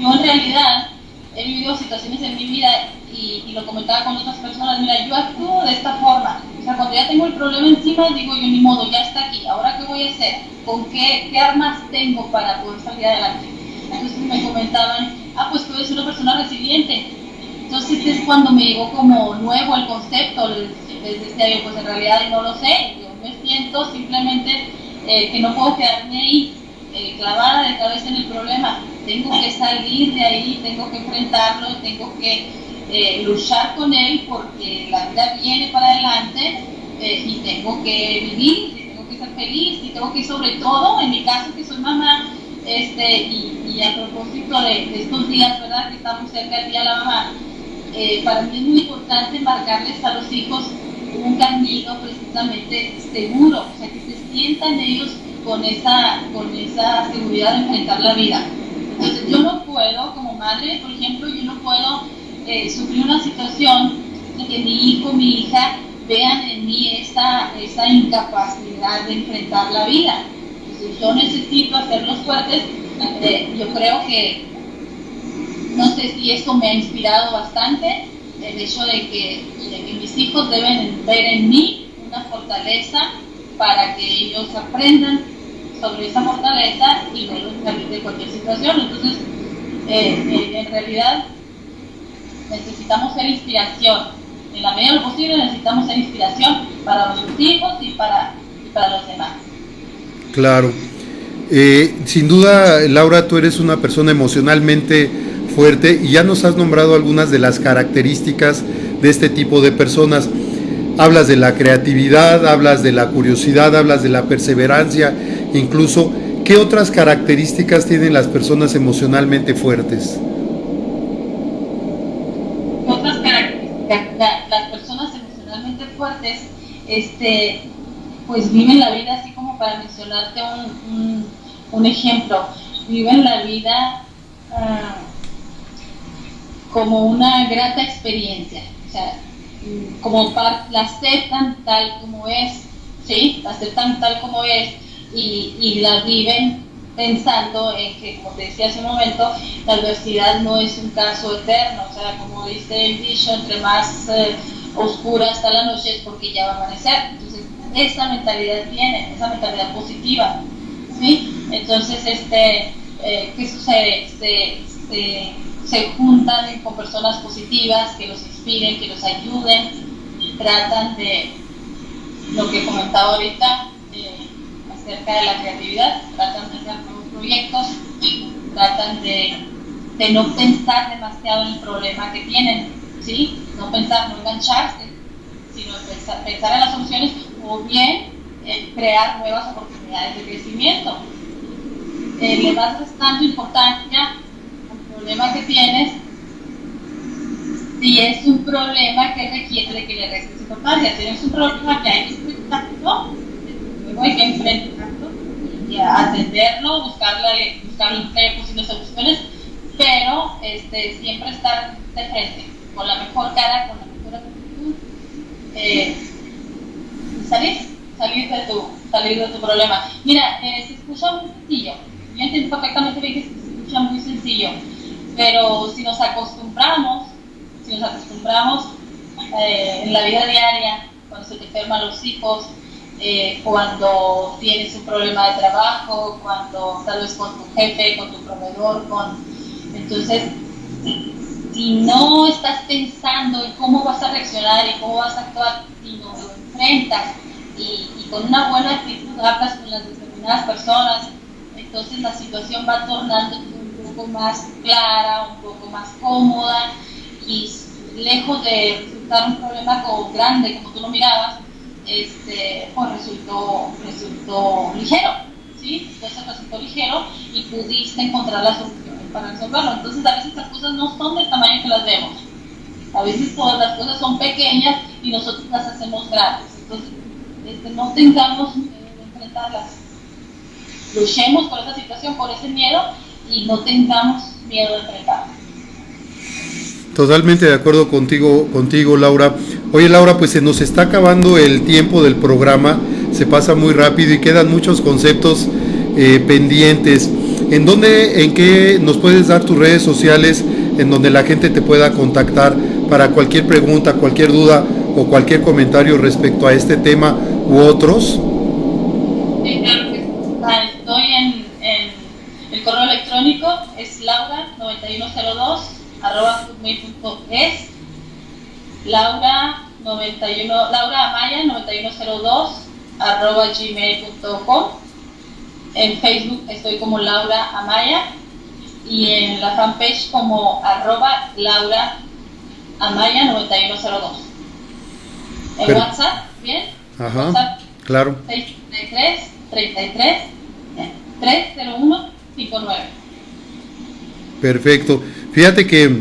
Yo en realidad he vivido situaciones en mi vida y lo comentaba con otras personas, mira, yo actúo de esta forma. O sea, cuando ya tengo el problema encima, digo yo, ni modo, ya está aquí, ¿ahora qué voy a hacer? ¿Con qué armas tengo para poder salir adelante? Entonces me comentaban, pues tú eres una persona resiliente. Entonces es cuando me llegó como nuevo el concepto, les decía yo, pues en realidad no lo sé, yo me siento simplemente que no puedo quedarme ahí clavada de cabeza en el problema, tengo que salir de ahí, tengo que enfrentarlo, tengo que luchar con él, porque la vida viene para adelante, y tengo que vivir, y tengo que ser feliz, y tengo que, sobre todo, en mi caso que soy mamá, y a propósito de estos días, ¿verdad?, que estamos cerca del Día de la Mamá, para mí es muy importante marcarles a los hijos un camino precisamente seguro, o sea, que se sientan ellos con esa seguridad de enfrentar la vida. Entonces yo no puedo, como madre, por ejemplo, yo no puedo sufrir una situación en que mi hijo, mi hija vean en mí esa incapacidad de enfrentar la vida. Entonces yo necesito hacerlos fuertes. Yo creo que, no sé si esto me ha inspirado bastante, el hecho de que mis hijos deben ver en mí una fortaleza para que ellos aprendan sobre esa fortaleza y luego salir de cualquier situación. Entonces, en realidad, necesitamos ser inspiración. En la medida de lo posible necesitamos ser inspiración para nuestros hijos y para los demás. Claro. Sin duda, Laura, tú eres una persona emocionalmente fuerte y ya nos has nombrado algunas de las características de este tipo de personas. Hablas de la creatividad, hablas de la curiosidad, hablas de la perseverancia, incluso. ¿Qué otras características tienen las personas emocionalmente fuertes? Otras características, las personas emocionalmente fuertes, pues viven la vida, así como para mencionarte un ejemplo, viven la vida como una grata experiencia, o sea, como la aceptan tal como es, ¿sí? La aceptan tal como es y la viven pensando en que, como te decía hace un momento, la adversidad no es un caso eterno, o sea, como dice el dicho, entre más oscura está la noche es porque ya va a amanecer. Entonces, esa mentalidad tienen, esa mentalidad positiva, ¿sí? Entonces, ¿qué sucede? Se juntan con personas positivas que los inspiren, que los ayuden, tratan de, lo que comentaba ahorita, acerca de la creatividad, tratan de hacer nuevos proyectos, tratan de no pensar demasiado en el problema que tienen, ¿sí? No pensar, no engancharse, sino pensar en las soluciones o bien crear nuevas oportunidades de crecimiento. Le vas restando importancia al problema que tienes si es un problema que requiere de que le restes importancia. Si no es un problema que hay que enfrentarlo, luego hay que enfrentarlo y atenderlo, buscarle posibles soluciones, pero siempre estar de frente, con la mejor cara, con la mejor actitud, salir de tu problema. Mira, se escucha muy sencillo, yo entiendo perfectamente bien que se escucha muy sencillo, pero si nos acostumbramos en la vida diaria, cuando se te enferman los hijos, cuando tienes un problema de trabajo, cuando tal vez con tu jefe, con tu proveedor, entonces, si no estás pensando en cómo vas a reaccionar y cómo vas a actuar, sino lo enfrentas y con una buena actitud hablas con las determinadas personas, entonces la situación va tornando un poco más clara, un poco más cómoda, y lejos de resultar un problema grande como tú lo mirabas, pues resultó ligero, ¿sí? Entonces resultó ligero y pudiste encontrar las soluciones para resolverlo. Entonces a veces las cosas no son del tamaño que las vemos, a veces todas las cosas son pequeñas y nosotros las hacemos grandes. Entonces no tengamos miedo de enfrentarlas, luchemos por esa situación, por ese miedo, y no tengamos miedo de enfrentarlas. Totalmente de acuerdo contigo, Laura. Oye, Laura, pues se nos está acabando el tiempo del programa, se pasa muy rápido y quedan muchos conceptos pendientes. ¿En qué nos puedes dar tus redes sociales en donde la gente te pueda contactar para cualquier pregunta, cualquier duda o cualquier comentario respecto a este tema u otros? Claro que estoy en el correo electrónico, es laura9102@hotmail.es, lauramaya9102@gmail.com. En Facebook estoy como Laura Amaya y en la fanpage como @LauraAmaya9102. En WhatsApp, ¿bien? Ajá, WhatsApp, claro. 633-33-301-59. Perfecto. Fíjate que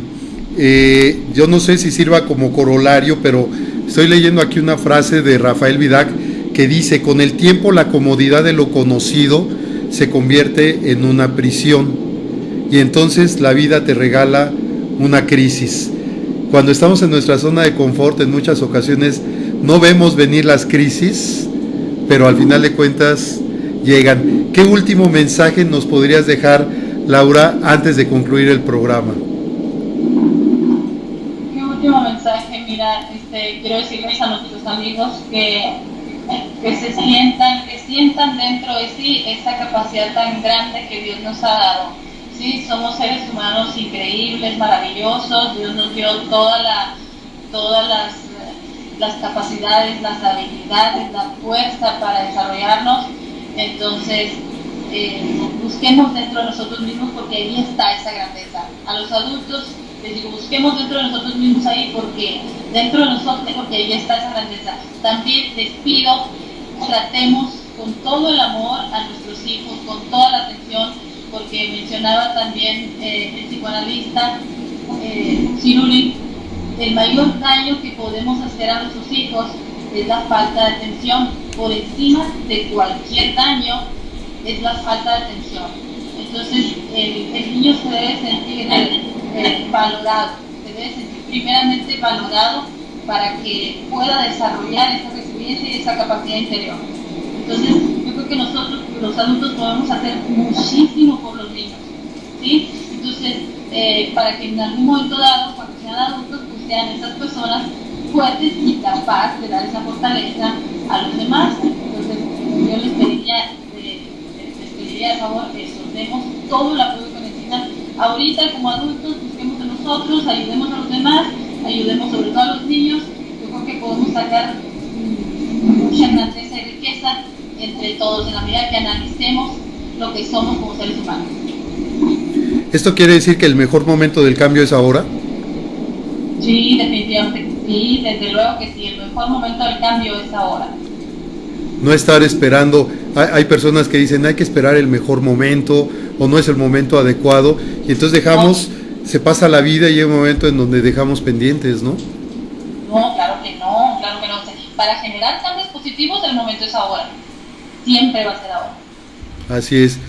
yo no sé si sirva como corolario, pero estoy leyendo aquí una frase de Rafael Vidac que dice: con el tiempo la comodidad de lo conocido se convierte en una prisión y entonces la vida te regala una crisis. Cuando estamos en nuestra zona de confort, en muchas ocasiones no vemos venir las crisis, pero al final de cuentas llegan. ¿Qué último mensaje nos podrías dejar, Laura, antes de concluir el programa? Mi último mensaje, mira, quiero decirles a nuestros amigos que sientan dentro de sí esa capacidad tan grande que Dios nos ha dado. Sí, somos seres humanos increíbles, maravillosos. Dios nos dio todas las capacidades, las habilidades, la fuerza para desarrollarnos. Entonces, busquemos dentro de nosotros mismos, porque ahí está esa grandeza. A los adultos les digo, busquemos dentro de nosotros mismos ahí, porque dentro de nosotros, porque ahí está esa grandeza. También les pido, tratemos con todo el amor a nuestros hijos, con toda la atención, porque mencionaba también el psicoanalista Ciruli, el mayor daño que podemos hacer a nuestros hijos es la falta de atención. Por encima de cualquier daño es la falta de atención. Entonces el niño se debe sentir valorado, se debe sentir primeramente valorado para que pueda desarrollar esa resiliencia y esa capacidad interior. Entonces, yo creo que nosotros, los adultos, podemos hacer muchísimo por los niños, ¿sí? Entonces, para que en algún momento dado, cuando sean adultos, pues sean esas personas fuertes y capaces de dar esa fortaleza a los demás. Entonces, yo les pediría de favor que demos todo el apoyo que necesitan. Ahorita, como adultos, busquemos en nosotros, ayudemos a los demás, ayudemos sobre todo a los niños. Yo creo que podemos sacar mucha grandeza y riqueza entre todos en la medida que analicemos lo que somos como seres humanos. ¿Esto quiere decir que el mejor momento del cambio es ahora? Sí, definitivamente, sí, desde luego que sí, el mejor momento del cambio es ahora. No estar esperando, hay personas que dicen hay que esperar el mejor momento o no es el momento adecuado y entonces dejamos, se pasa la vida y hay un momento en donde dejamos pendientes, ¿no? No, claro que no. Para generar cambios positivos el momento es ahora, siempre va a ser ahora. Así es.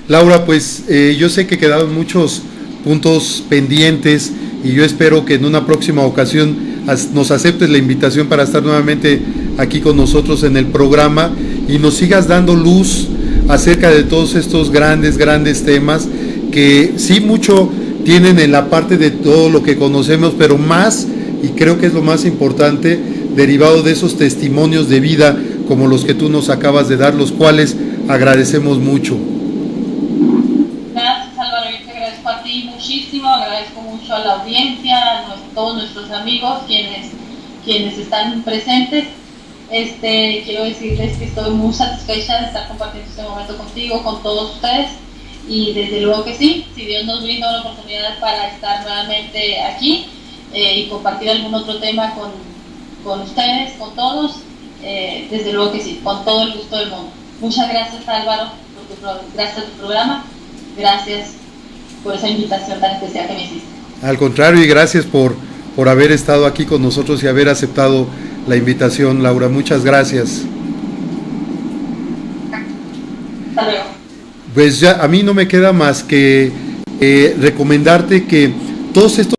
Laura, pues yo sé que quedaron muchos puntos pendientes y yo espero que en una próxima ocasión nos aceptes la invitación para estar nuevamente aquí con nosotros en el programa y nos sigas dando luz acerca de todos estos grandes temas que sí mucho tienen en la parte de todo lo que conocemos, pero más, y creo que es lo más importante, derivado de esos testimonios de vida como los que tú nos acabas de dar, los cuales agradecemos mucho. Gracias, Álvaro, yo te agradezco a ti muchísimo, agradezco mucho a la audiencia, a todos nuestros amigos quienes están presentes. Quiero decirles que estoy muy satisfecha de estar compartiendo este momento contigo, con todos ustedes, y desde luego que sí, si Dios nos brinda una oportunidad para estar nuevamente aquí y compartir algún otro tema con ustedes, con todos, desde luego que sí, con todo el gusto del mundo. Muchas gracias, Álvaro, gracias a tu programa, gracias por esa invitación tan especial que me hiciste. Al contrario, y gracias por haber estado aquí con nosotros y haber aceptado la invitación, Laura. Muchas gracias. Hasta luego. Pues ya a mí no me queda más que recomendarte que todos estos